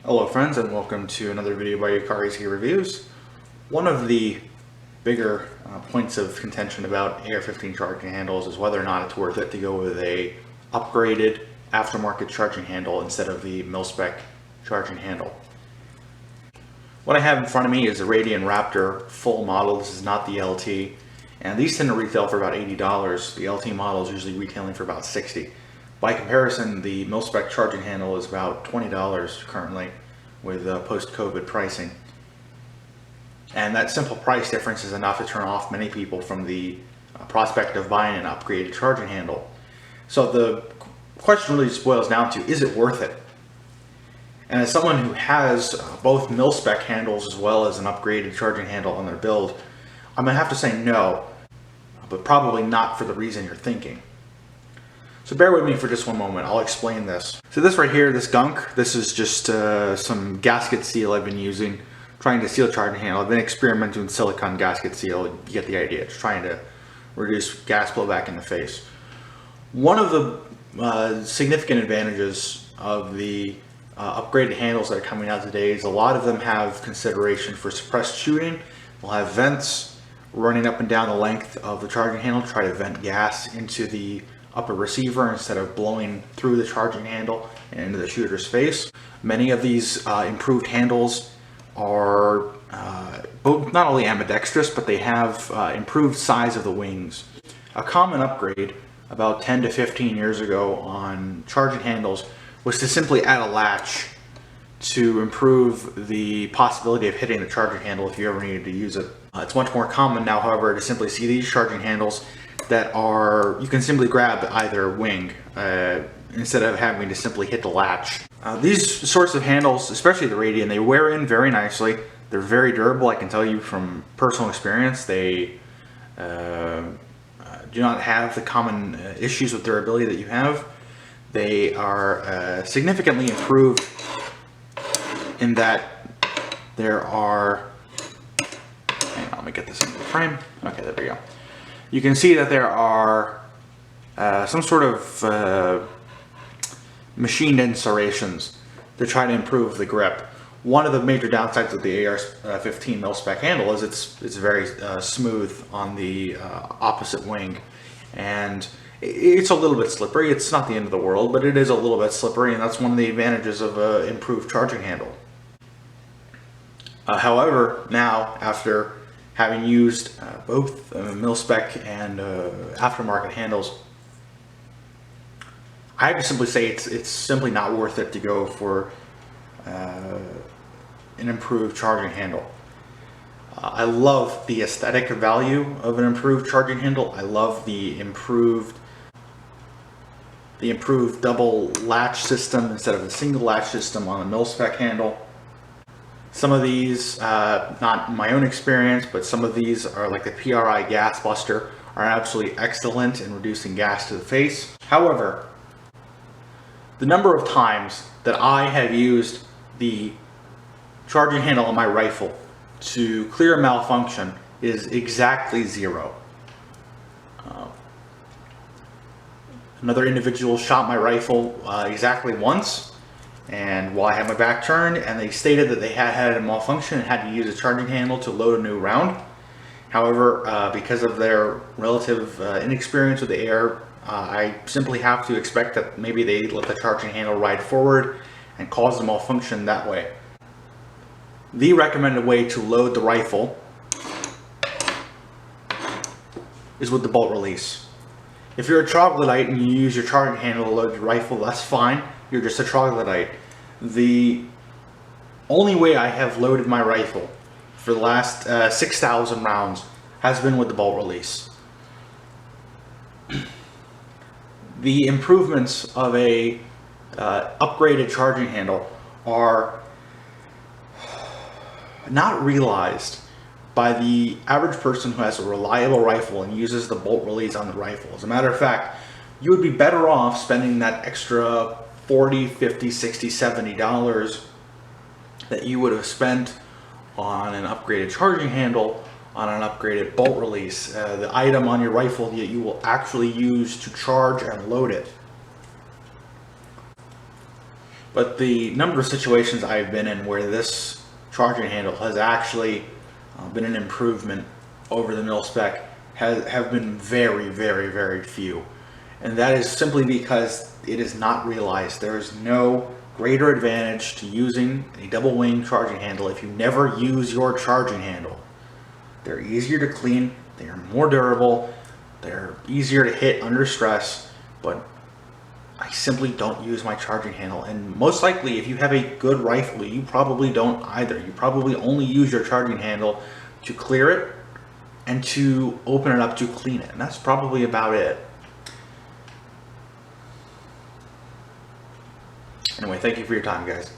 Hello friends, and welcome to another video by Yukari's Reviews. One of the bigger points of contention about AR-15 charging handles is whether or not it's worth it to go with a upgraded aftermarket charging handle instead of the mil-spec charging handle. What I have in front of me is a Radian Raptor full model. This is not the LT, and these tend to retail for about $80. The LT model is usually retailing for about $60. By comparison, the mil-spec charging handle is about $20 currently with post-COVID pricing. And that simple price difference is enough to turn off many people from the prospect of buying an upgraded charging handle. So the question really just boils down to, is it worth it? And as someone who has both mil-spec handles as well as an upgraded charging handle on their build, I'm going to have to say no, but probably not for the reason you're thinking. So bear with me for just one moment, I'll explain this. So this right here, this gunk, this is just some gasket seal I've been using, trying to seal charging handle. I've been experimenting with silicone gasket seal, you get the idea. It's trying to reduce gas flow back in the face. One of the significant advantages of the upgraded handles that are coming out today is a lot of them have consideration for suppressed shooting. They'll have vents running up and down the length of the charging handle to try to vent gas into the upper receiver instead of blowing through the charging handle and into the shooter's face. Many of these improved handles are both not only ambidextrous, but they have improved size of the wings. A common upgrade about 10 to 15 years ago on charging handles was to simply add a latch to improve the possibility of hitting the charging handle if you ever needed to use it. It's much more common now, however, to simply see these charging handles that are, you can simply grab either wing instead of having to simply hit the latch. These sorts of handles, especially the Radian, they wear in very nicely. They're very durable, I can tell you from personal experience. They do not have the common issues with durability that you have. They are significantly improved in that there are, hang on, let me get this into the frame. Okay, there we go. You can see that there are some sort of machined inserations to try to improve the grip. One of the major downsides of the AR-15 mil-spec handle is it's very smooth on the opposite wing, and it's a little bit slippery. It's not the end of the world, but it is a little bit slippery, and that's one of the advantages of an improved charging handle. However, now after having used both mil-spec and aftermarket handles, I have to simply say it's simply not worth it to go for an improved charging handle. I love the aesthetic value of an improved charging handle. I love the improved double latch system instead of a single latch system on a mil-spec handle. Some of these, not in my own experience, but some of these are like the PRI gas buster, are absolutely excellent in reducing gas to the face. However, the number of times that I have used the charging handle on my rifle to clear a malfunction is exactly zero. Another individual shot my rifle exactly once, and while I had my back turned, and they stated that they had a malfunction and had to use a charging handle to load a new round. However, because of their relative inexperience with the AR, I simply have to expect that maybe they let the charging handle ride forward and cause the malfunction that way. The recommended way to load the rifle is with the bolt release. If you're a troglodyte and you use your charging handle to load your rifle, that's fine. You're just a troglodyte. The only way I have loaded my rifle for the last 6,000 rounds has been with the bolt release. The improvements of a upgraded charging handle are not realized by the average person who has a reliable rifle and uses the bolt release on the rifle. As a matter of fact, you would be better off spending that extra $40, $50, $60, $70 that you would have spent on an upgraded charging handle, on an upgraded bolt release, the item on your rifle that you will actually use to charge and load it. But the number of situations I've been in where this charging handle has actually been an improvement over the mil spec have been very, very, very few. And that is simply because it is not realized. There is no greater advantage to using a double wing charging handle if you never use your charging handle. They're easier to clean, they are more durable, they're easier to hit under stress, but I simply don't use my charging handle. And most likely, if you have a good rifle, you probably don't either. You probably only use your charging handle to clear it and to open it up to clean it. And that's probably about it. Anyway, thank you for your time, guys.